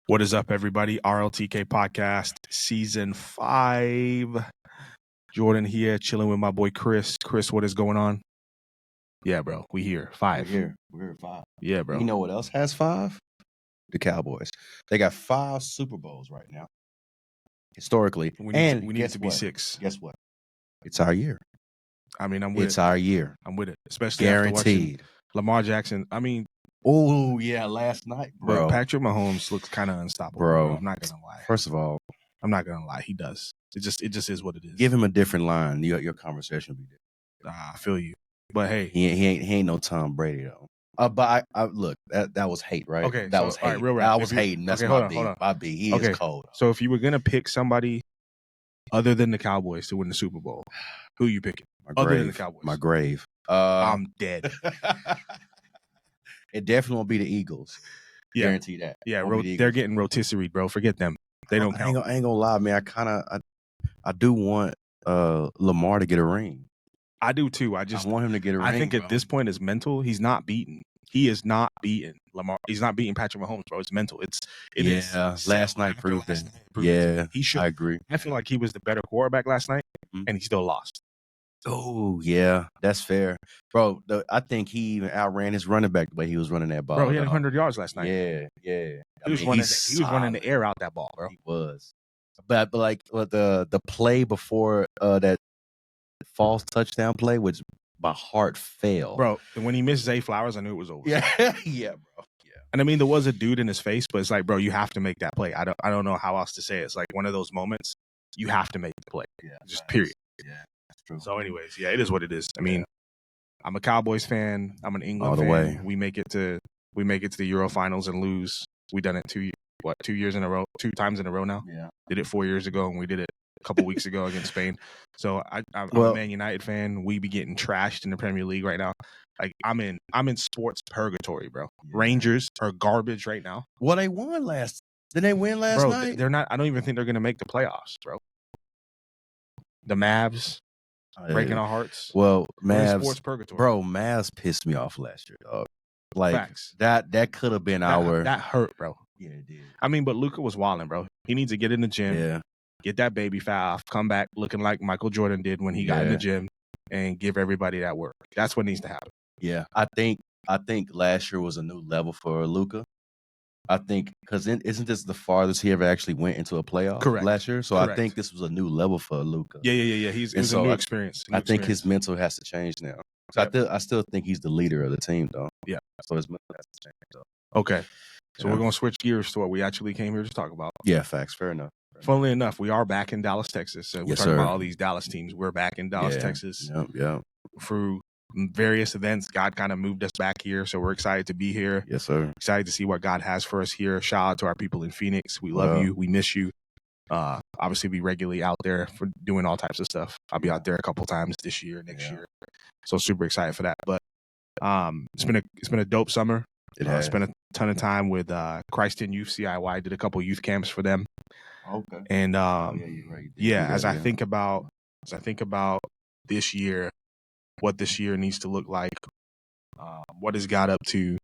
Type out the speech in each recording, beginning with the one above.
What is up, everybody? RLTK Podcast, Season 5. Jordan here, chilling with my boy Chris. Chris, what is going on? Yeah, bro, we here. 5. We're here 5. Yeah, bro. You know what else has 5? The Cowboys. They got 5 Super Bowls right now, historically. We need it to be 6. Guess what? It's our year. I mean, I'm with It's our year. I'm with it, especially Guaranteed. after watching Lamar Jackson. I mean, oh, yeah, last night, bro. but Patrick Mahomes looks kind of unstoppable, Bro. I'm not going to lie. First of all, I'm not going to lie. He does. It just is what it is. give him a different line. Your conversation will be different. I feel you. But hey, He ain't no Tom Brady, though. But I look, that was hate, right? Okay, that so, was all right, hate. real rap. I was hating. That's okay, my hold B. on. My B. He Okay. is cold. So if you were going to pick somebody other than the Cowboys to win the Super Bowl, who you picking? Other than the Cowboys. My grave. I'm dead. It definitely won't be the Eagles. Yeah. Guarantee that. Yeah, Won't be the they're Eagles. getting rotisserie, bro. Forget them. They don't I count. ain't gonna lie, man. I do want Lamar to get a ring. I do too. I want him to get a ring. I think bro. at this point, it's mental. He's not beaten. He is not beaten Lamar. He's not beating Patrick Mahomes, bro. It's mental. It is. Last night proved that. He should. I agree. I feel like he was the better quarterback last night, and he still lost. Oh, yeah, that's fair. Bro, I think he even outran his running back the way he was running that ball. Bro, he had 100 yards last night. Yeah. He was running the air out that ball, bro. He was. But like the play before that false touchdown play, which my heart failed. Bro, when he missed Zay Flowers, I knew it was over. Yeah, bro. Yeah. And I mean, there was a dude in his face, but it's like, bro, you have to make that play. I don't know how else to say it. It's like one of those moments you have to make the play. Yeah. Just period. Yeah, that's true. So anyways, yeah, it is what it is. I mean, I'm a Cowboys fan. I'm an England All the fan. way. We make it to the Euro finals and lose. We done it 2 years in a row, 2 times in a row now. Yeah. Did it 4 years ago, and we did it a couple weeks ago against Spain. So I'm a Man United fan. We be getting trashed in the Premier League right now. Like I'm in sports purgatory, bro. Yeah. Rangers are garbage right now. Well, they won last. Did they win last Bro, night? they're not. I don't even think they're gonna make the playoffs, bro. The Mavs breaking our hearts. Well, We're in Mavs, sports purgatory. bro, Mavs pissed me off last year, dog. Like Facts. that could have been our. That hurt, bro. Yeah, it did. I mean, but Luka was wilding, bro. He needs to get in the gym, Yeah, get that baby fat off, come back looking like Michael Jordan did when he got in the gym, and give everybody that work. That's what needs to happen. yeah. I think last year was a new level for Luka. I think because isn't this the farthest he ever actually went into a playoff? Correct. Last year, so Correct. I think this was a new level for Luka. Yeah. It was a new experience. I think his mental has to change now. So I still think he's the leader of the team, though. Yeah. So his mental has to change, though. Okay. So we're going to switch gears to what we actually came here to talk about. Yeah, facts. Fair enough. Funnily enough, we are back in Dallas, Texas. So we're talking about all these Dallas teams. We're back in Dallas, Texas. Yeah. Through various events, God kind of moved us back here. So we're excited to be here. Yes, sir. Excited to see what God has for us here. Shout out to our people in Phoenix. We love you. We miss you. Obviously, be regularly out there for doing all types of stuff. I'll be out there a couple times this year, next year. So super excited for that. But it's been a dope summer. It has. Spent a ton of time with Christ in Youth CIY. Did a couple youth camps for them. Okay. And you're right. as I think about this year, what this year needs to look like, what has God up to,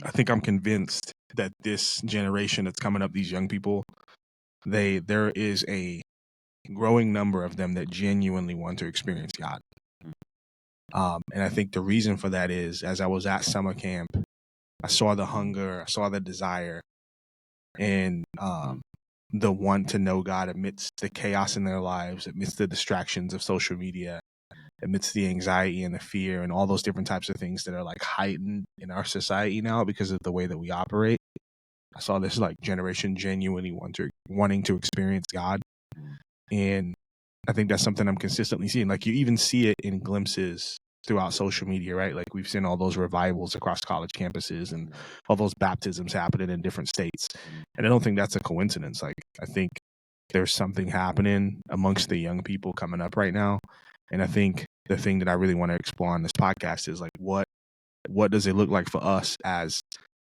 I think I'm convinced that this generation that's coming up, these young people, there is a growing number of them that genuinely want to experience God. And I think the reason for that is, as I was at summer camp, I saw the hunger, I saw the desire, and the want to know God amidst the chaos in their lives, amidst the distractions of social media, amidst the anxiety and the fear and all those different types of things that are like heightened in our society now because of the way that we operate. I saw this like generation genuinely wanting to experience God. And I think that's something I'm consistently seeing. Like you even see it in glimpses throughout social media, right? Like we've seen all those revivals across college campuses and all those baptisms happening in different states. And I don't think that's a coincidence. Like I think there's something happening amongst the young people coming up right now. And I think the thing that I really want to explore on this podcast is like, what does it look like for us as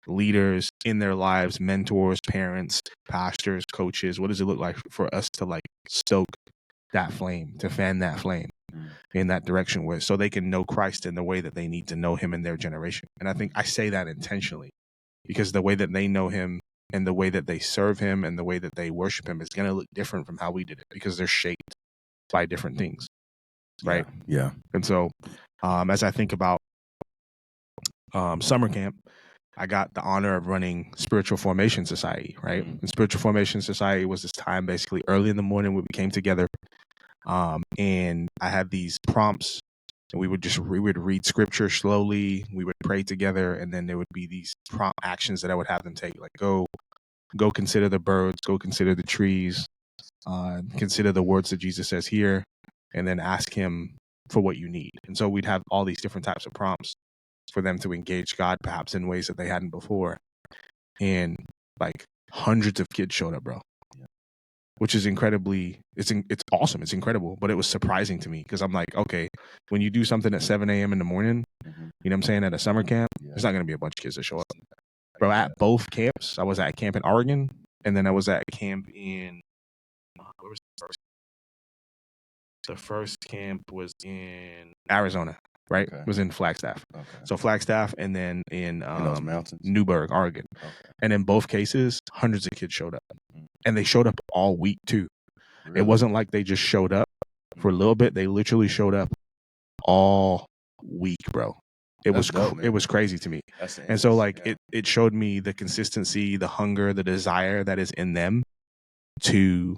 leaders in their lives, mentors, parents, pastors, coaches? What does it look like for us to like stoke that flame, to fan that flame in that direction where so they can know Christ in the way that they need to know him in their generation? And I think I say that intentionally because the way that they know him and the way that they serve him and the way that they worship him is going to look different from how we did it because they're shaped by different things, right? Yeah. And so as I think about summer camp, I got the honor of running Spiritual Formation Society, right? And Spiritual Formation Society was this time basically early in the morning when we came together, and I had these prompts, and we would read scripture slowly, we would pray together, and then there would be these prompt actions that I would have them take, like go consider the birds, go consider the trees, consider the words that Jesus says here, and then ask him for what you need. And so we'd have all these different types of prompts for them to engage God perhaps in ways that they hadn't before. And like hundreds of kids showed up, bro. Yeah. Which is incredibly, it's awesome. It's incredible. But it was surprising to me because I'm like, okay, when you do something at 7 a.m. in the morning, you know what I'm saying, at a summer camp, there's not going to be a bunch of kids that show up. Bro, at both camps, I was at camp in Oregon, and then I was at camp in, where was the first? The first camp was in Arizona, right? Okay. It was in Flagstaff. Okay. So Flagstaff, and then in those mountains? Newberg, Oregon. Okay. And in both cases, hundreds of kids showed up. And they showed up all week too. Really? It wasn't like they just showed up for a little bit. They literally showed up all week, bro. It was dope, it was crazy to me. And so like it showed me the consistency, the hunger, the desire that is in them to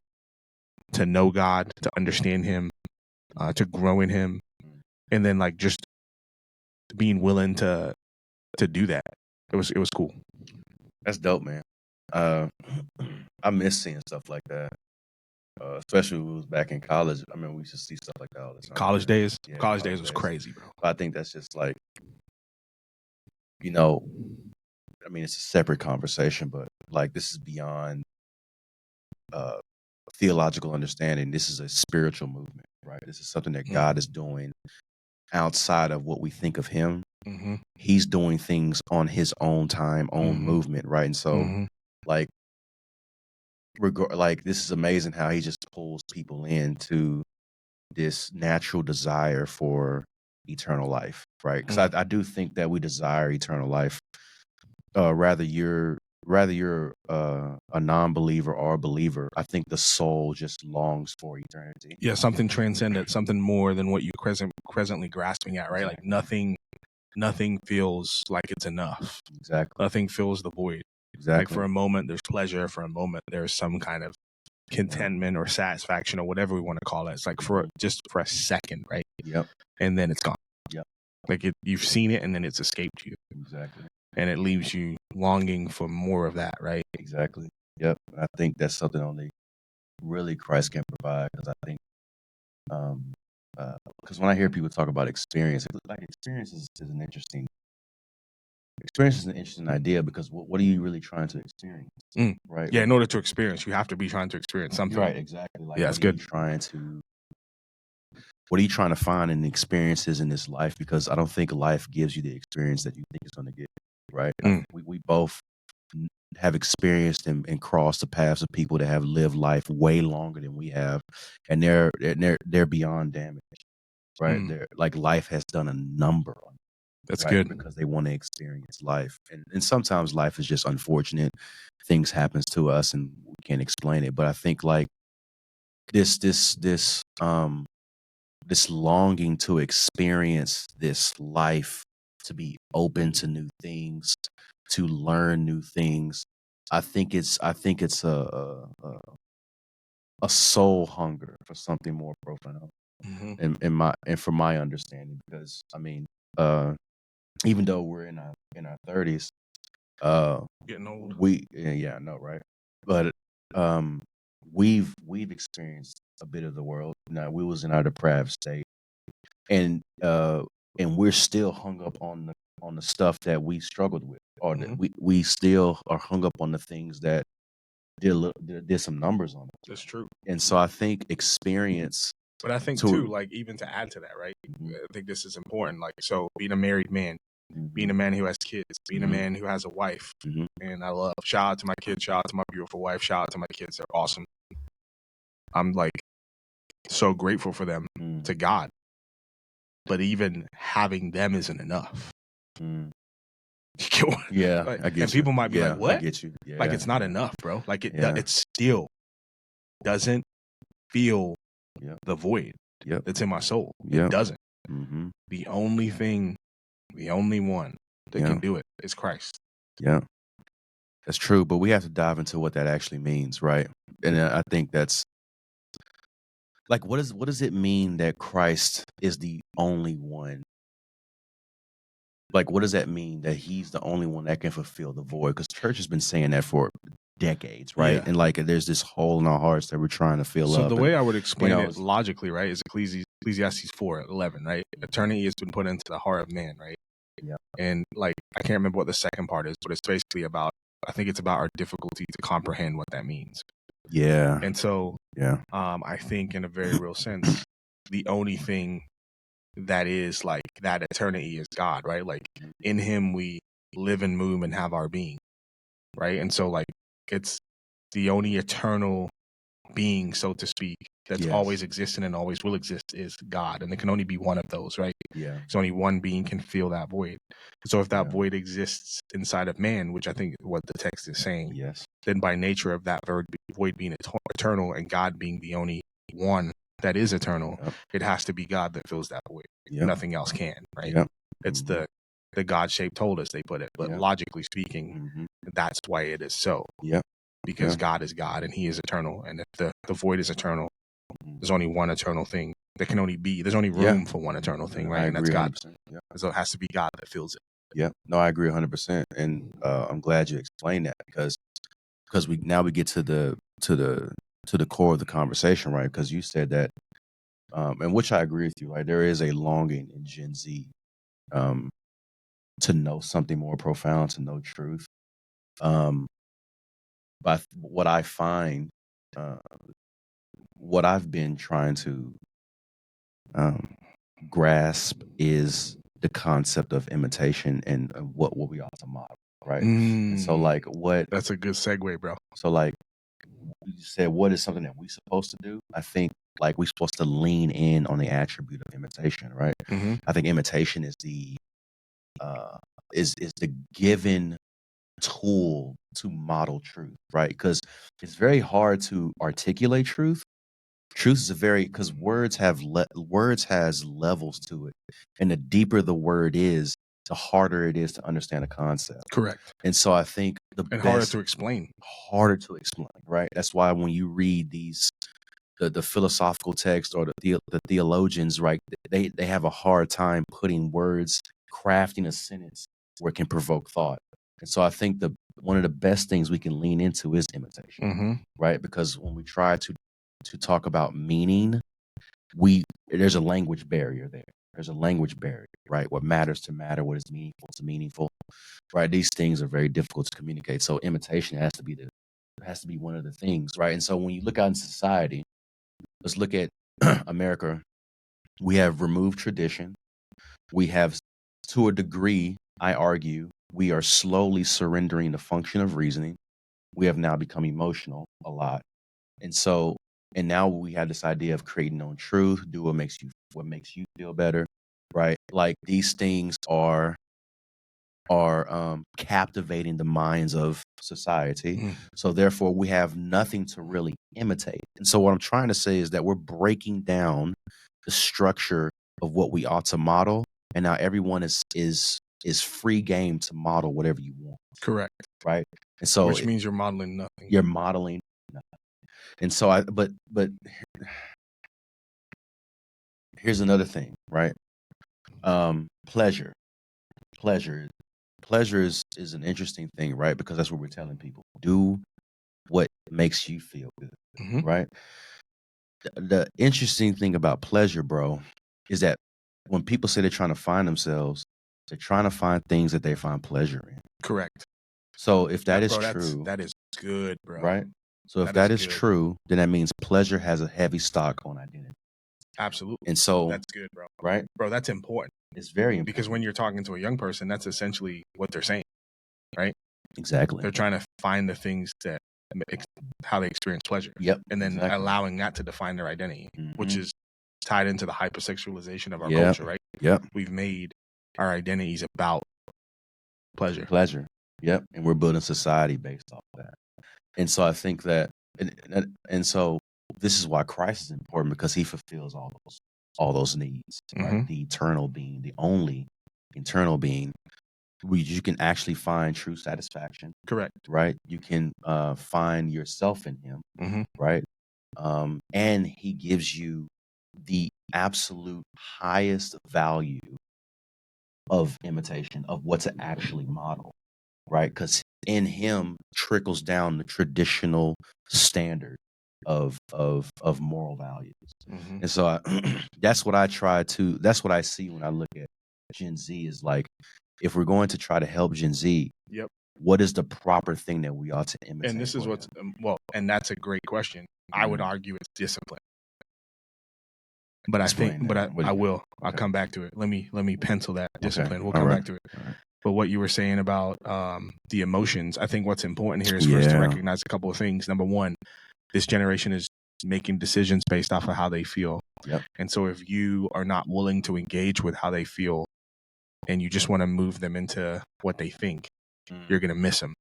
know God, to understand him, to grow in him, and then like just being willing to do that. It was cool. That's dope, man. I miss seeing stuff like that. Especially when we was back in college. I mean, we used to see stuff like that all the time. College days? Yeah, college days was crazy, bro. But I think that's just like, you know, I mean, it's a separate conversation, but like this is beyond theological understanding. This is a spiritual movement, right? This is something that God is doing outside of what we think of him. Mm-hmm. He's doing things on his own time, own movement, right? And so like this is amazing how he just pulls people into this natural desire for eternal life, right? Because I do think that we desire eternal life. Rather you're a non-believer or a believer, I think the soul just longs for eternity. Yeah, something transcendent, something more than what you presently grasping at, right? Like nothing feels like it's enough. Exactly. Nothing fills the void. Exactly. Like for a moment there's pleasure, for a moment there's some kind of contentment or satisfaction or whatever we want to call it. It's like for a second, right? Yep. And then it's gone. Yep. Like you've seen it and then it's escaped you. Exactly. And it leaves you longing for more of that, right? Exactly. Yep. I think that's something only really Christ can provide, because I think because when I hear people talk about experience, like experience is an interesting idea, because what are you really trying to experience? Right? Yeah, in order to experience, you have to be trying to experience something. Right, exactly. Like, yeah, that's good. What are you trying to find in the experiences in this life? Because I don't think life gives you the experience that you think it's going to give, right? We both have experienced and crossed the paths of people that have lived life way longer than we have, and they're beyond damage, right? They're like, life has done a number on them. That's right? good. Because they want to experience life. And sometimes life is just unfortunate. Things happens to us and we can't explain it. But I think like this longing to experience this life, to be open to new things, to learn new things. I think it's a soul hunger for something more profound. And from my understanding, because I mean, even though we're in our 30s, getting old. I know, right? But we've experienced a bit of the world. Now, we was in our depraved state, and we're still hung up on the stuff that we struggled with, or that we still are hung up on the things that did some numbers on it. That's true. And so I think experience. But I think too, like, even to add to that, right? I think this is important. Like, so being a married man, being a man who has kids, being a man who has a wife, and I love, shout out to my kids, shout out to my beautiful wife, shout out to my kids, they're awesome. I'm like so grateful for them to God. But even having them isn't enough. You get what? Yeah, Like, I get and you. people might be Yeah, like, I "What?" get you. Like Yeah, it's not enough, bro. Like yeah, it still doesn't feel yep, the void yep, that's in my soul. It yep. doesn't. Mm-hmm. The only thing, the only one that Yeah, can do it is Christ. yeah. That's true, but we have to dive into what that actually means, right? And I think that's like, what does it mean that Christ is the only one? Like, what does that mean that he's the only one that can fulfill the void? Because church has been saying that for decades, right? Yeah. And like, there's this hole in our hearts that we're trying to fill So up. the And way I would you explain know, it logically, right, is Ecclesiastes 4:11, right? Eternity has been put into the heart of man, right? yeah, And like I can't remember what the second part is, but it's basically about I think it's about our difficulty to comprehend what that means. yeah, And so yeah, I think in a very real sense, the only thing that is like that eternity is God, right? Like in him we live and move and have our being, right? And so like it's the only eternal being, so to speak, that's yes, always existed and always will exist is God. And it can only be one of those, right? yeah, So only one being can fill that void. So if that yeah, void exists inside of man, which I think is what the text is saying, yes, then by nature of that void being eternal and God being the only one that is eternal, yep, it has to be God that fills that void. yep, Nothing else can, right? yep, It's mhm, the God shaped hole, as they put it. But yep, logically speaking, mhm, that's why it is so. yep, Because yeah, God is God and He is eternal. And if the void is eternal, there's mhm, only one eternal thing. There can only be, there's only yeah. room for one eternal thing, I right? And that's agree God. 100%. Yeah. So it has to be God that fills it. Yeah. No, I agree 100%. And I'm glad you explained that because we get to the core of the conversation, right? Because you said that, and which I agree with you, right? There is a longing in Gen Z um, to know something more profound, to know truth. Um, but what I find, uh, what I've been trying to um, grasp is the concept of imitation and what we ought to model, right? And so, like, That's a good segue, bro. so like you said, what is something that we supposed to do? I think like we're supposed to lean in on the attribute of imitation, right? Mm-hmm. I think imitation is the uh is the given tool to model truth, right? Because it's very hard to articulate truth. Truth is a very because words has levels to it, and the deeper the word is, the harder it is to understand a concept. Correct. And so I think the And harder best to explain. harder to explain, right? That's why when you read the philosophical text or the theologians, right, they have a hard time putting words, crafting a sentence where it can provoke thought. And so I think the one of the best things we can lean into is imitation, Mm-hmm. right? Because when we try to talk about meaning, there's a language barrier there. There's a language barrier, right? What matters to matter, what is meaningful to meaningful, right? These things are very difficult to communicate. So imitation has to be one of the things, right? And so when you look out in society, let's look at America. We have removed tradition. We have, to a degree, I argue, we are slowly surrendering the function of reasoning. We have now become emotional a lot. And so, and now we have this idea of creating own truth, do what makes you feel better, right? Like these things are captivating the minds of society. Mm. So therefore, we have nothing to really imitate. And so, what I'm trying to say is that we're breaking down the structure of what we ought to model, and now everyone is free game to model whatever you want, Correct. right? And so Which means you're modeling nothing. you're modeling, and so but here's another thing, right? Pleasure, pleasure, pleasure is an interesting thing, right? Because that's what we're telling people: do what makes you feel good, Mm-hmm. right? The interesting thing about pleasure, bro, is that when people say they're trying to find themselves, they're trying to find things that they find pleasure in. Correct. So if that is Bro, true, that is good, bro. right? So if That is that is good. true, then that means pleasure has a heavy stock on identity. Absolutely. And so, That's good, bro. right? Bro, that's important. It's very important. Because when you're talking to a young person, that's essentially what they're saying, right? Exactly. They're trying to find the things that how they experience pleasure. Yep. And then exactly. allowing that to define their identity, which Mhm. is tied into the hypersexualization of our Yep. culture, right? Yep. We've made our identities about Pleasure. Pleasure. Yep. And we're building society based off that. And so I think that, and so this is why Christ is important, because he fulfills all those needs, right? Mhm. The eternal being, the only eternal being, you can actually find true satisfaction, Correct. right? You can find yourself in him, Mhm. right? And he gives you the absolute highest value of imitation, of what to actually model, right? Because in him trickles down the traditional standard of moral values. Mhm. And so that's what that's what I see when I look at Gen Z, is like, if we're going to try to help Gen Z, Yep. what is the proper thing that we ought to imitate? And this is for what's them? and that's a great question. I would Mhm. argue it's discipline. But I think, Explain but that. What do I you mean? will. I'll Okay. come back to it. Let me pencil that Okay. discipline. We'll All come right. back to it. All right. But what you were saying about the emotions, I think what's important here is for us to Yeah. recognize a couple of things. Number one, this generation is making decisions based off of how they feel. Yep. And so if you are not willing to engage with how they feel and you just want to move them into what they think, you're going to miss them.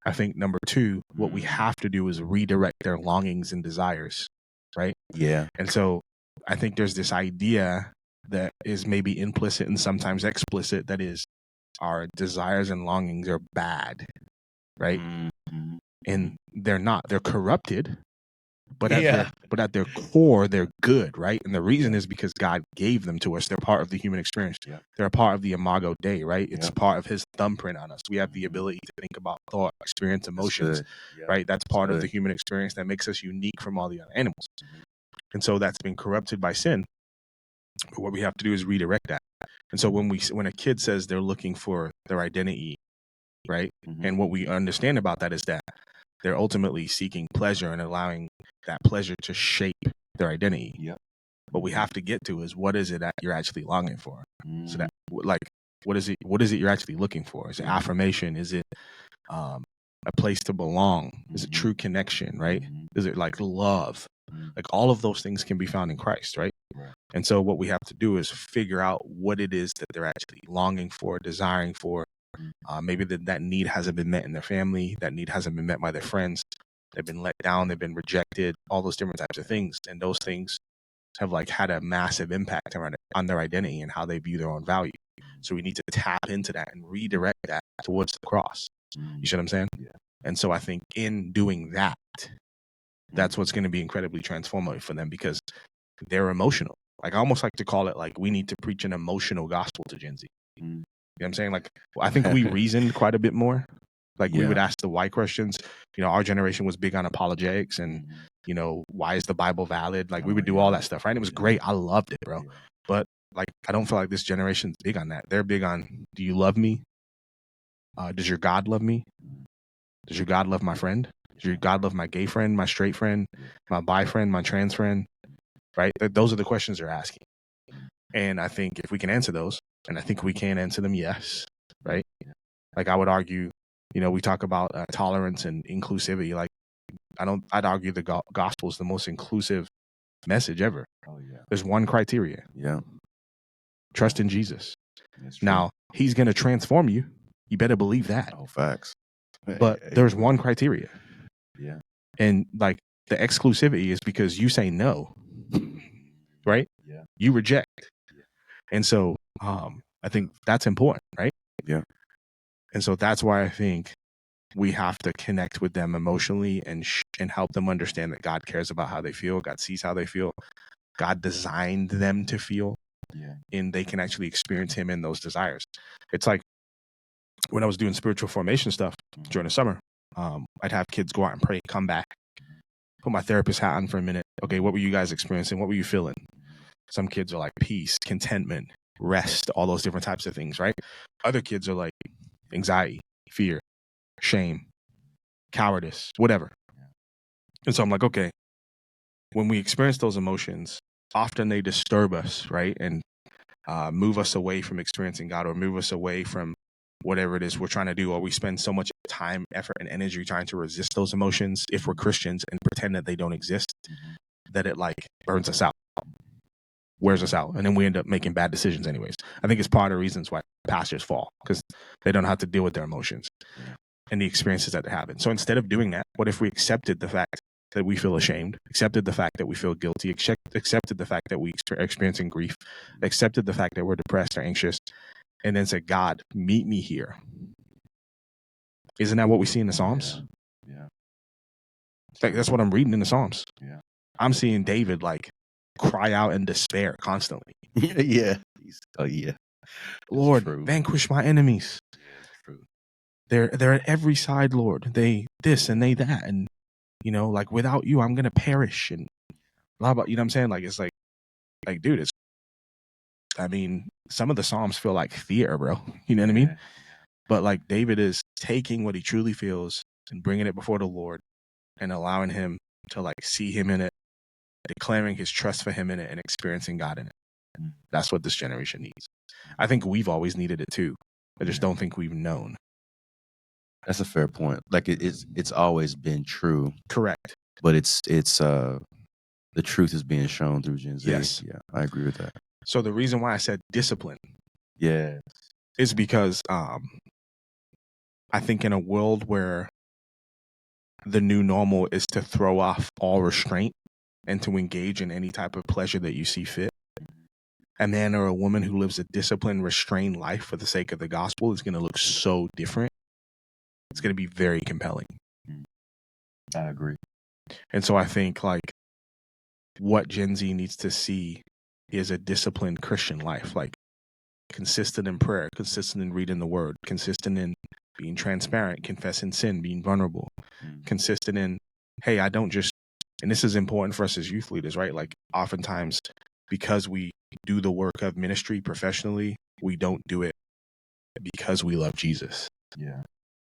I think number two, what we have to do is redirect their longings and desires, right? Yeah. And so I think there's this idea that is maybe implicit and sometimes explicit, that is, our desires and longings are bad, right? Mhm. And they're not. They're corrupted, but at Yeah. their core, they're good, right? And the reason is because God gave them to us. They're part of the human experience. Yeah. They're a part of the Imago Dei, right? It's Yeah. part of His thumbprint on us. We have the Mhm. ability to think about thought, experience That's emotions, good. Yeah. right? That's part of the good. human experience that makes us unique from all the other animals. Mhm. And so that's been corrupted by sin. But what we have to do is redirect that. And so when a kid says they're looking for their identity, right? Mhm. And what we understand about that is that they're ultimately seeking pleasure and allowing that pleasure to shape their identity. Yep. What we have to get to is, what is it that you're actually longing for? So that, Mhm. like, what is it you're actually looking for? Is it affirmation? Is it a place to belong? Is it true connection, right? Mhm. Is it like love? Mhm. Like, all of those things can be found in Christ, right? Right. And so what we have to do is figure out what it is that they're actually longing for, desiring for. Maybe that need hasn't been met in their family. That need hasn't been met by their friends. They've been let down. They've been rejected. All those different types of things. And those things have like had a massive impact on their identity and how they view their own value. So we need to tap into that and redirect that towards the cross. You see what I'm saying? Yeah. And so I think in doing that, that's what's going to be incredibly transformative for them, because they're emotional. Like, I almost like to call it, like, we need to preach an emotional gospel to Gen Z. You know what I'm saying? Like, I think we reasoned quite a bit more. Like, we would ask the why questions. You know, our generation was big on apologetics and, you know, why is the Bible valid? Like, we would do all that stuff, right? And it was great. I loved it, bro. But, like, I don't feel like this generation's big on that. They're big on, do you love me? Does your God love me? Does your God love my friend? Does your God love my gay friend, my straight friend, my bi friend, my trans friend? Right? Those are the questions they're asking. And I think if we can answer those, and I think we can answer them, yes, right? Like, I would argue, you know, we talk about tolerance and inclusivity. Like, I'd argue the gospel is the most inclusive message ever. Oh yeah. There's one criteria. Yeah. Trust in Jesus. That's true. Now, He's going to transform you. You better believe that. Oh, facts. But there's one criteria. Yeah. And like, the exclusivity is because you say no, right? Yeah. You reject. And so I think that's important, right? Yeah. And so that's why I think we have to connect with them emotionally and help them understand that God cares about how they feel. God sees how they feel. God designed them to feel. Yeah. And they can actually experience Him in those desires. It's like when I was doing spiritual formation stuff during the summer, I'd have kids go out and pray, come back, put my therapist hat on for a minute. Okay, what were you guys experiencing? What were you feeling? Some kids are like peace, contentment, rest, all those different types of things, right? Other kids are like anxiety, fear, shame, cowardice, whatever. And so I'm like, okay, when we experience those emotions, often they disturb us, right? And move us away from experiencing God, or move us away from whatever it is we're trying to do, or we spend so much time, effort, and energy trying to resist those emotions, if we're Christians, and pretend that they don't exist, that it like burns us out. wears us out, and then we end up making bad decisions anyways. I think it's part of the reasons why pastors fall, because they don't know how to deal with their emotions and the experiences that happen. So instead of doing that, what if we accepted the fact that we feel ashamed, accepted the fact that we feel guilty, accepted the fact that we are experiencing grief, accepted the fact that we're depressed or anxious, and then said, God, meet me here. Isn't that what we see in the Psalms? Yeah. Like, that's what I'm reading in the Psalms. Yeah. I'm seeing David like cry out in despair constantly. Yeah. Oh yeah. Lord, true. vanquish my enemies. Yeah, it's true. They're at every side, Lord. They this and they that, and like without you, I'm gonna perish and blah blah. You know what I'm saying? Like it's like dude, it's. I mean, some of the Psalms feel like fear, bro. You know what I mean? But like David is taking what he truly feels and bringing it before the Lord and allowing him to like see him in it, declaring his trust for him in it, and experiencing God in it. That's what this generation needs. I think we've always needed it too. I just don't think we've known. That's a fair point. Like it's always been true. Correct. But it's the truth is being shown through Gen Z. Yes. Yeah, I agree with that. So the reason why I said discipline is because I think in a world where the new normal is to throw off all restraint and to engage in any type of pleasure that you see fit, a man or a woman who lives a disciplined, restrained life for the sake of the gospel is going to look so different. It's going to be very compelling. I agree. And so I think like what Gen Z needs to see is a disciplined Christian life, like consistent in prayer, consistent in reading the word, consistent in being transparent, confessing sin, being vulnerable, consistent in, hey, I don't just, and this is important for us as youth leaders, right? Like oftentimes because we do the work of ministry professionally, we don't do it because we love Jesus. Yeah.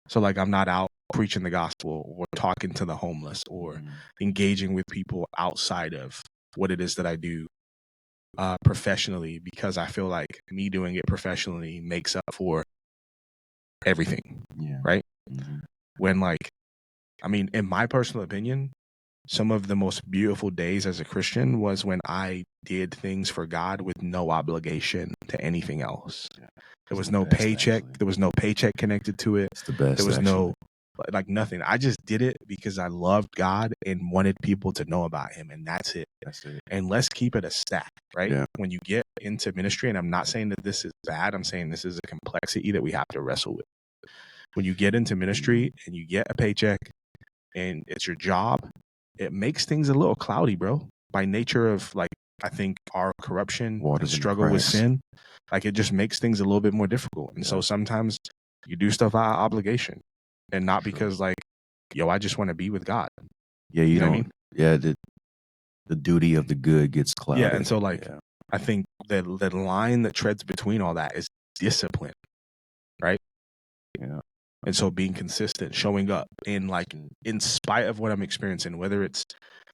So like I'm not out preaching the gospel or talking to the homeless or engaging with people outside of what it is that I do professionally, because I feel like me doing it professionally makes up for everything. Yeah. Right. When like, I mean, in my personal opinion, some of the most beautiful days as a Christian was when I did things for God with no obligation to anything else. Yeah. There was no paycheck. Actually. There was no paycheck connected to it. It's the best. There was actually. no like nothing. I just did it because I loved God and wanted people to know about him, and that's it. That's it. And let's keep it a stack, right? Yeah. When you get into ministry, and I'm not saying that this is bad, I'm saying this is a complexity that we have to wrestle with. When you get into ministry and you get a paycheck and it's your job, it makes things a little cloudy, bro. By nature of like, I think our corruption and struggle with sin, like it just makes things a little bit more difficult. And so sometimes you do stuff out of obligation and not because like, yo, I just want to be with God. Yeah, you know what I mean? Yeah, the duty of the good gets clouded. Yeah, and so like, I think that the line that treads between all that is discipline, right? Yeah. And so being consistent, showing up in like, in spite of what I'm experiencing, whether it's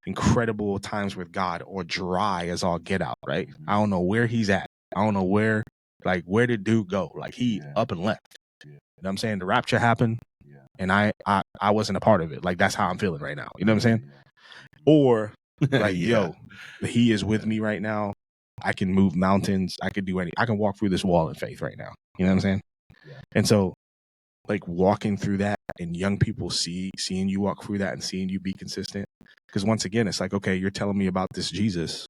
incredible times with God or dry as all get out, right? I don't know where he's at. I don't know where did dude go? Like he up and left. You know what I'm saying? The rapture happened and I wasn't a part of it. Like that's how I'm feeling right now. You know what I'm saying? Or like, yo, he is with me right now. I can move mountains. I can walk through this wall in faith right now. You know what I'm saying? Yeah. And so like walking through that and young people seeing you walk through that and seeing you be consistent. Because once again, it's like, okay, you're telling me about this Jesus.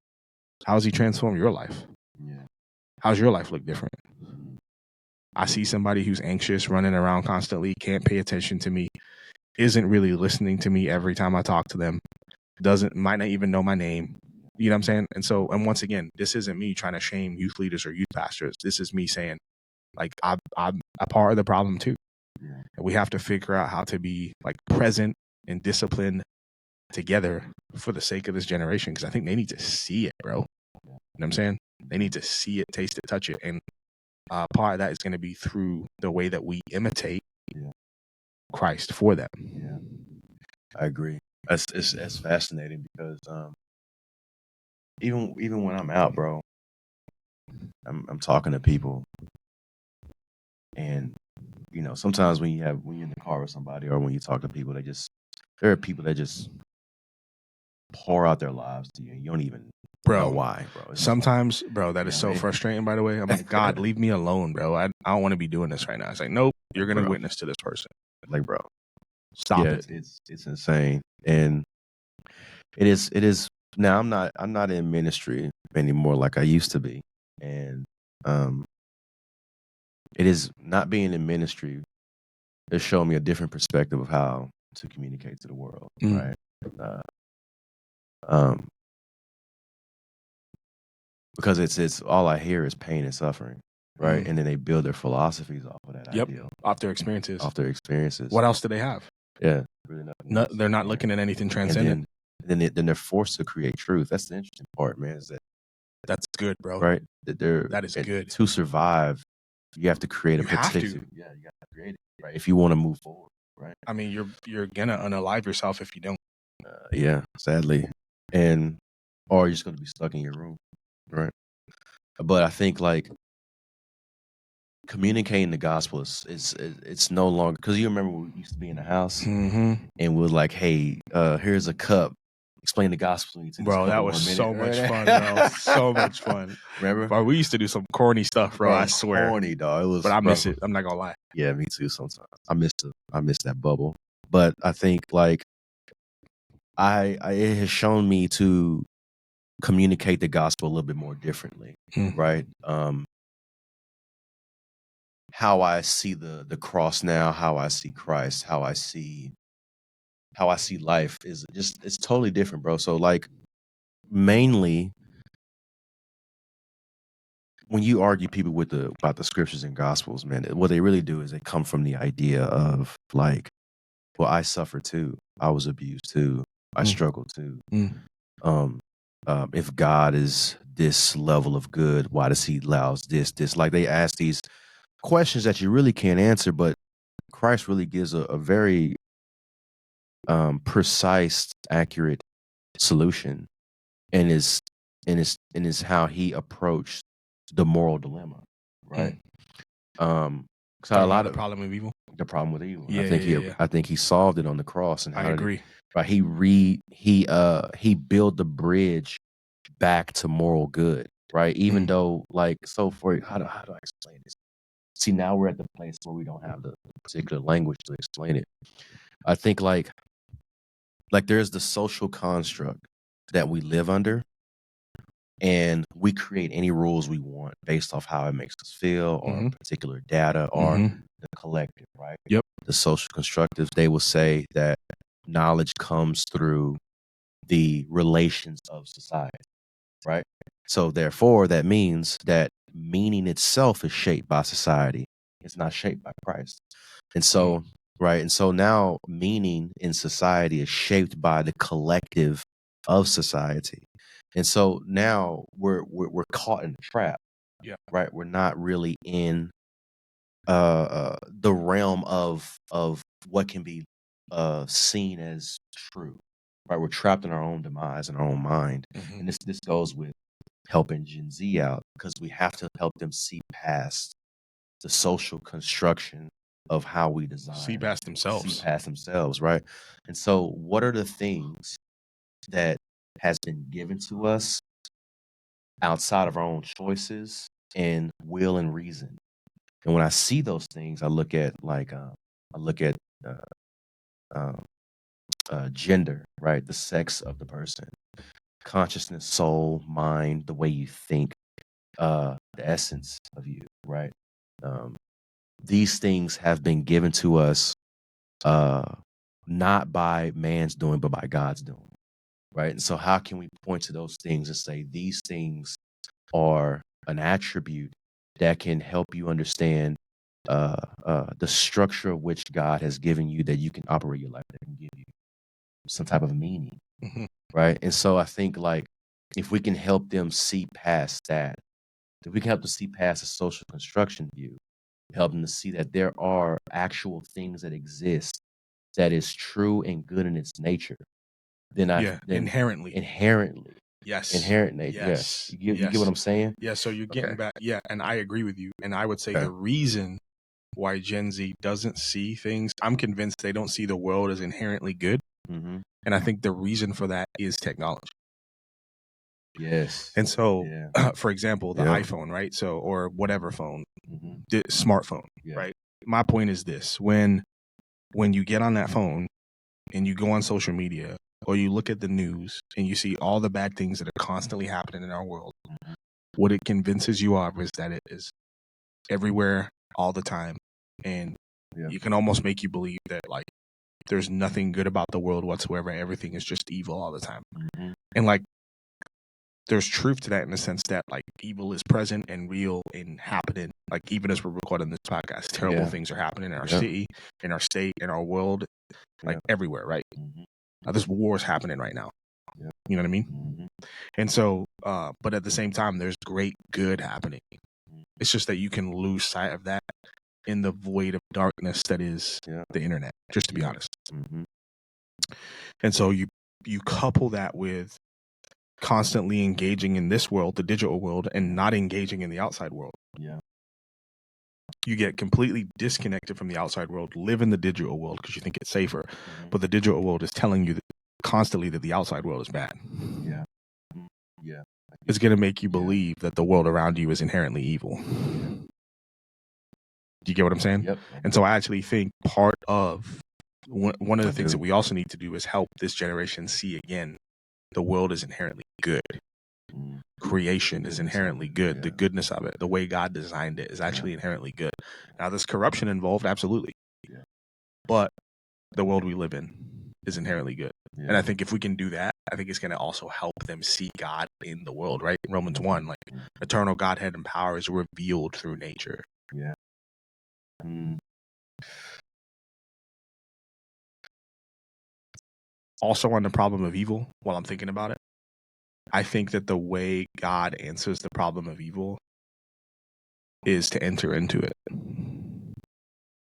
How's he transform your life? Yeah. How's your life look different? I see somebody who's anxious, running around constantly, can't pay attention to me, isn't really listening to me every time I talk to them, might not even know my name. You know what I'm saying? And so, and once again, this isn't me trying to shame youth leaders or youth pastors. This is me saying, like, I'm a part of the problem too. Yeah. And we have to figure out how to be like present and disciplined together for the sake of this generation, because I think they need to see it, bro. You know what I'm saying? They need to see it, taste it, touch it. And part of that is going to be through the way that we imitate Christ for them. Yeah, I agree. It's fascinating because even when I'm out, bro, I'm talking to people, and you know, sometimes when you're in the car with somebody or when you talk to people, there are people that just pour out their lives to you. You don't even bro. Why, bro? Sometimes, bro, that is Yeah, so man. frustrating. By the way, I'm like, God, leave me alone, bro. I don't want to be doing this right now. It's like, nope, you're gonna bro. witness to this person. Like, bro, Stop yeah, it. it's insane, and it is. Now I'm not in ministry anymore like I used to be, and it is not being in ministry. It showed me a different perspective of how to communicate to the world, Mm. right? Um, because it's all I hear is pain and suffering, right? Mm. And then they build their philosophies off of that Yep. ideal, Off their experiences. off their experiences. What else do they have? Yeah, really nothing No, else. they're not Yeah. looking at anything And transcendent. then they're forced to create truth. That's the interesting part, man. Is that That's good, bro. right? That That is good. To survive. You have to create You a have particular. to. Yeah, you got to create it, right? If you want to move forward, right? I mean, you're gonna unalive yourself if you don't. Yeah, sadly, and or you're just going to be stuck in your room, right? But I think like communicating the gospel is it's no longer because you remember we used to be in the house Mm-hmm. and we was like, hey, here's a cup. Explain the gospel to me. Bro, that was so much fun, bro. So much fun. Remember? Bro, we used to do some corny stuff, bro. I swear. Corny, dog. It was, But I bro. miss it. I'm not gonna lie. Yeah, me too. Sometimes I miss that bubble. But I think like I it has shown me to communicate the gospel a little bit more differently, Mm. right? How I see the cross now, how I see Christ, how I see life is just it's totally different, bro. So like mainly when you argue people with about the scriptures and gospels, man, what they really do is they come from the idea of like, well, I suffer too. I was abused too. I struggle too. If God is this level of good, why does he allows this? Like they ask these questions that you really can't answer, but Christ really gives a very precise, accurate solution, and is how he approached the moral dilemma, right? So a lot of the problem of evil. the problem with evil. Yeah, I think he solved it on the cross, and I agree. Right, he built the bridge back to moral good, right? Even though, like, so for how do I explain this? See, now we're at the place where we don't have the particular language to explain it. I think like there's the social construct that we live under, and we create any rules we want based off how it makes us feel or particular data or the collective, right? Yep. The social constructives, they will say that knowledge comes through the relations of society, right? So therefore, that means that meaning itself is shaped by society. It's not shaped by Christ. And so, right, and so now meaning in society is shaped by the collective of society. And so now we're caught in a trap. Yeah. Right. We're not really in the realm of what can be seen as true. Right. We're trapped in our own demise in our own mind. And this goes with helping Gen Z out because we have to help them see past the social construction of how we design. See past themselves. Right? And so what are the things that has been given to us outside of our own choices and will and reason? And when I see those things, I look at gender, right? The sex of the person, consciousness, soul, mind, the way you think, the essence of you, right? These things have been given to us not by man's doing, but by God's doing, right? And so how can we point to those things and say these things are an attribute that can help you understand the structure of which God has given you that you can operate your life, that can give you some type of meaning, right? And so I think like if we can help them see past that, if we can help them see past the social construction view, help them to see that there are actual things that exist that is true and good in its nature, then inherently. Yes. Inherent nature. Yes. You get what I'm saying? Yeah, so you're getting back. Yeah, and I agree with you. And I would say the reason why Gen Z doesn't see things, I'm convinced they don't see the world as inherently good. And I think the reason for that is technology. Yes. And so, Yeah. for example, the Yeah. iPhone, right? So, or whatever phone, Mm-hmm. smartphone, Yeah. right? My point is this: when you get on that phone and you go on social media or you look at the news and you see all the bad things that are constantly happening in our world, Mm-hmm. what it convinces you of is that it is everywhere all the time, and Yeah. you can almost make you believe that like there's nothing good about the world whatsoever. Everything is just evil all the time. Mm-hmm. And like there's truth to that in the sense that like evil is present and real and happening. Like even as we're recording this podcast, terrible Yeah. things are happening in our Yeah. city, in our state, in our world, like Yeah. everywhere, right? Mm-hmm. There's wars happening right now. Yeah. You know what I mean? Mm-hmm. And so, but at the same time, there's great good happening. Mm-hmm. It's just that you can lose sight of that in the void of darkness that is Yeah. the internet, just to be Yeah. honest. Mm-hmm. And so you couple that with constantly engaging in this world, the digital world, and not engaging in the outside world. Yeah. You get completely disconnected from the outside world, live in the digital world because you think it's safer, Mm-hmm. but the digital world is telling you that constantly that the outside world is bad. Yeah. Mm-hmm. Yeah. It's going to make you Yeah. believe that the world around you is inherently evil. Yeah. Do you get what I'm saying? Yep. And so I actually think part of one of the I things do. that we also need to do is help this generation see again the world is inherently good. Mm. Creation is inherently good. Yeah. The goodness of it, the way God designed it, is actually inherently good. Now, there's corruption involved, absolutely. Yeah. But the world we live in is inherently good. Yeah. And I think if we can do that, I think it's going to also help them see God in the world, right? Romans 1, like eternal Godhead and power is revealed through nature. Yeah. Mm. Also, on the problem of evil, while I'm thinking about it, I think that the way God answers the problem of evil is to enter into it.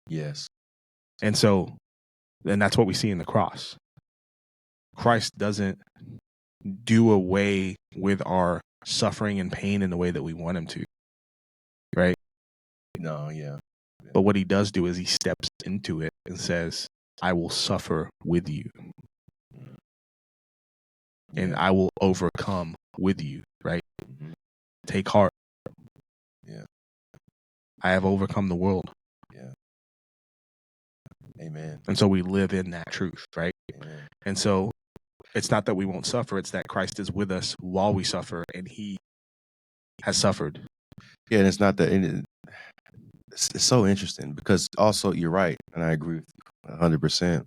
Yes. And so, and that's what we see in the cross. Christ doesn't do away with our suffering and pain in the way that we want him to, right? No. Yeah. But what he does do is he steps into it and says, I will suffer with you and Yeah. I will overcome with you, right? Mm-hmm. Take heart. Yeah. I have overcome the world. Yeah. Amen. And so we live in that truth, right? Amen. And so it's not that we won't suffer, it's that Christ is with us while we suffer and he has suffered. Yeah, and it's not that. It's so interesting because also you're right, and I agree with you 100%.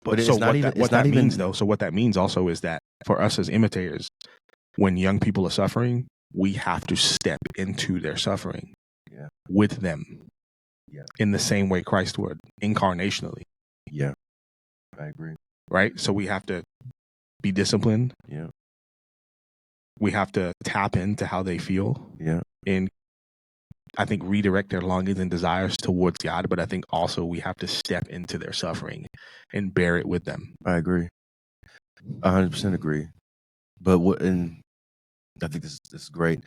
But so it's not even. It's not even. means though. So what that means also is that for us as imitators, when young people are suffering, we have to step into their suffering with them in the same way Christ would, incarnationally. Yeah, I agree. Right? So we have to be disciplined. Yeah. We have to tap into how they feel. Yeah. And I think redirect their longings and desires towards God, but I think also we have to step into their suffering and bear it with them. I agree. 100% agree. But and I think this is great,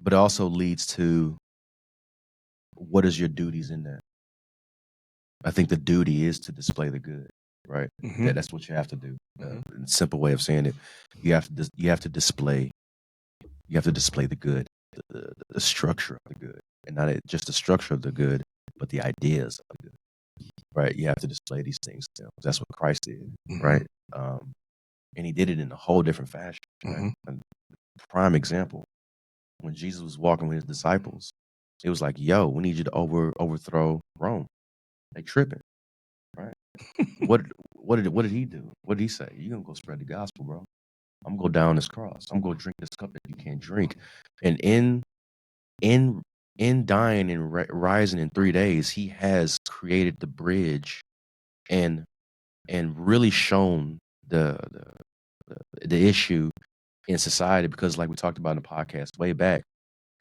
but it also leads to what is your duties in that? I think the duty is to display the good, right? Mm-hmm. That's what you have to do. Simple way of saying it, you have to display the good, the structure of the good, and not just the structure of the good, but the ideas of the good, right? You have to display these things. That's what Christ did, right? And he did it in a whole different fashion. Right? Prime example, when Jesus was walking with his disciples, it was like, "Yo, we need you to overthrow Rome. They tripping, right?" What did he do? What did he say? "You gonna go spread the gospel, bro? I'm gonna go down this cross. I'm gonna drink this cup that you can't drink." And in dying and rising in 3 days, he has created the bridge and really shown the issue in society, because like we talked about in the podcast way back,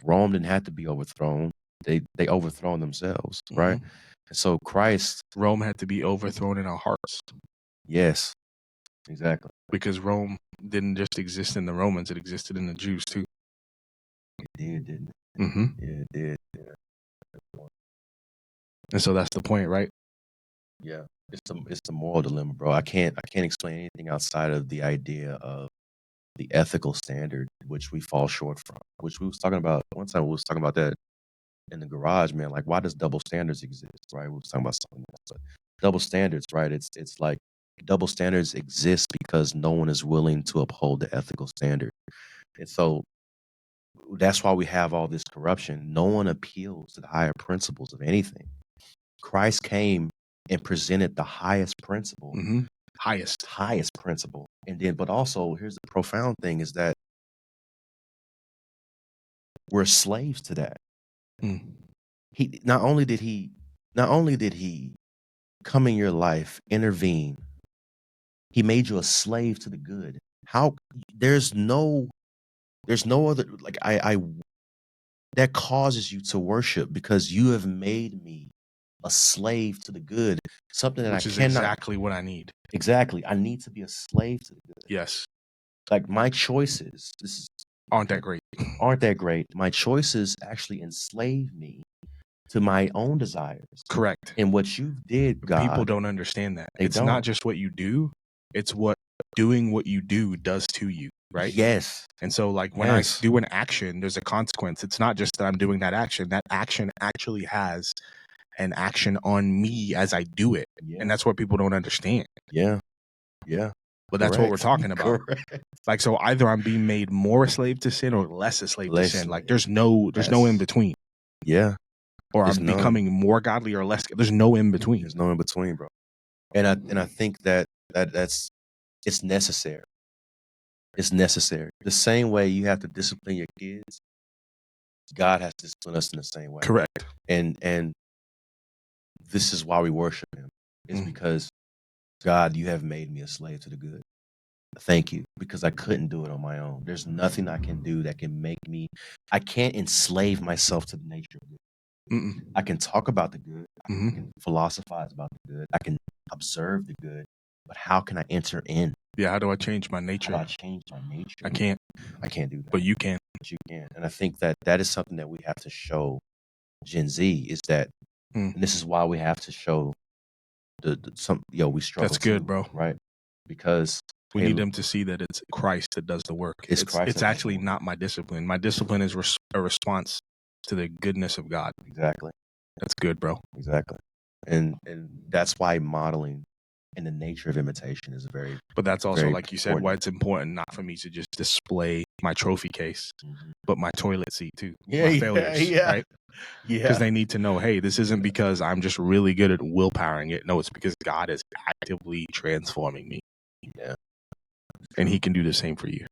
Rome didn't have to be overthrown. They overthrown themselves, right? And so Rome had to be overthrown in our hearts. Yes, exactly. Because Rome didn't just exist in the Romans, it existed in the Jews too. It did, didn't it? Mm-hmm. Yeah, it did. Yeah. And so that's the point, right? Yeah. It's the moral dilemma, bro. I can't explain anything outside of the idea of the ethical standard which we fall short from, which we was talking about one time. We was talking about that in the garage, man. Like, why does double standards exist, right? We was talking about something else. But double standards, right? It's like double standards exist because no one is willing to uphold the ethical standard. And so that's why we have all this corruption. No one appeals to the higher principles of anything. Christ came and presented the highest principle, highest principle. And then, but also, here's the profound thing is that we're slaves to that. He not only did he come in your life, intervene, he made you a slave to the good. How there's no other, like, I that causes you to worship because you have made me a slave to the good, something that Which I is cannot. exactly what I need. Exactly. I need to be a slave to the good. Yes. Like, my choices Aren't that great? aren't that great. My choices actually enslave me to my own desires. Correct. And what you did, God. People don't understand that. They It's don't. not just what you do, it's what doing what you do does to you, right? Yes. And so, like, when I do an action, there's a consequence. It's not just that I'm doing that action. That action actually has an action on me as I do it. Yeah. And that's what people don't understand. Yeah. Yeah. But that's what we're talking about. Like, so either I'm being made more a slave to sin or less a slave to sin. Like, there's no in between. Yeah. Or I'm becoming more godly or less. There's no in between. There's no in between, bro. And I think that's it's necessary. It's necessary. The same way you have to discipline your kids, God has to discipline us in the same way. Correct. And this is why we worship him. It's because, God, you have made me a slave to the good. Thank you, because I couldn't do it on my own. There's nothing I can do that can make me. I can't enslave myself to the nature of good. I can talk about the good. I can philosophize about the good. I can observe the good. But how can I enter in? Yeah, how do I change my nature? How do I change my nature? I can't. I can't do that. But you can. But you can. And I think that is something that we have to show Gen Z, is that, and this is why we have to show we struggle. That's good, bro. Right? Because we need them to see that it's Christ that does the work. It's Christ. It's actually not my discipline. My discipline is a response to the goodness of God. Exactly. That's good, bro. Exactly. And that's why modeling and the nature of imitation is very. But that's also, like you said, important. why it's important not for me to just display my trophy case, but my toilet seat too. My failures, right? Yeah. Because they need to know, hey, this isn't because I'm just really good at willpowering it. No, it's because God is actively transforming me. Yeah. And he can do the same for you.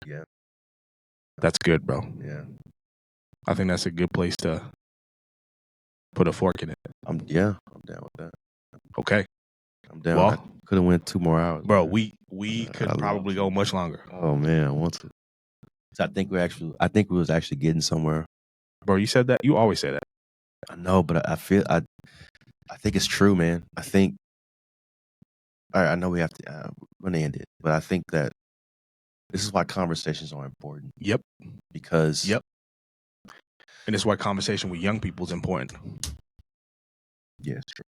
Yeah. That's good, bro. Yeah. I think that's a good place to put a fork in it. I'm down with that. Okay. I'm down. Well, could have went 2 more hours. Bro, we could probably go much longer. Oh man, I want to. So I think we was actually getting somewhere. Bro, you said that? You always say that. I know, but I think it's true, man. I think I know we have to we're gonna end it, but I think that this is why conversations are important. Yep. Because and it's why conversation with young people is important. Yeah, it's true.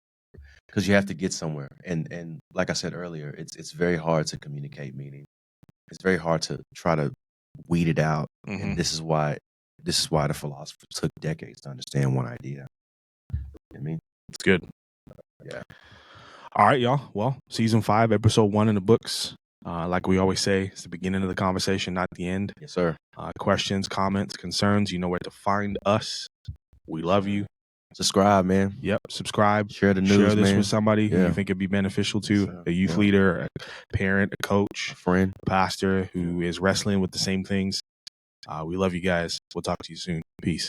Because you have to get somewhere, and like I said earlier, it's very hard to communicate meaning. It's very hard to try to weed it out, and this is why the philosophers took decades to understand one idea. You know what I mean, it's good. Yeah. All right, y'all. Well, season 5, episode 1 in the books. Like we always say, it's the beginning of the conversation, not the end. Yes, sir. Questions, comments, concerns, you know where to find us. We love you. Subscribe, man. Yep. Subscribe. Share the news, Share this man. with somebody who you think it'd be beneficial to, a youth leader, a parent, a coach, a friend, a pastor who is wrestling with the same things. We love you guys. We'll talk to you soon. Peace.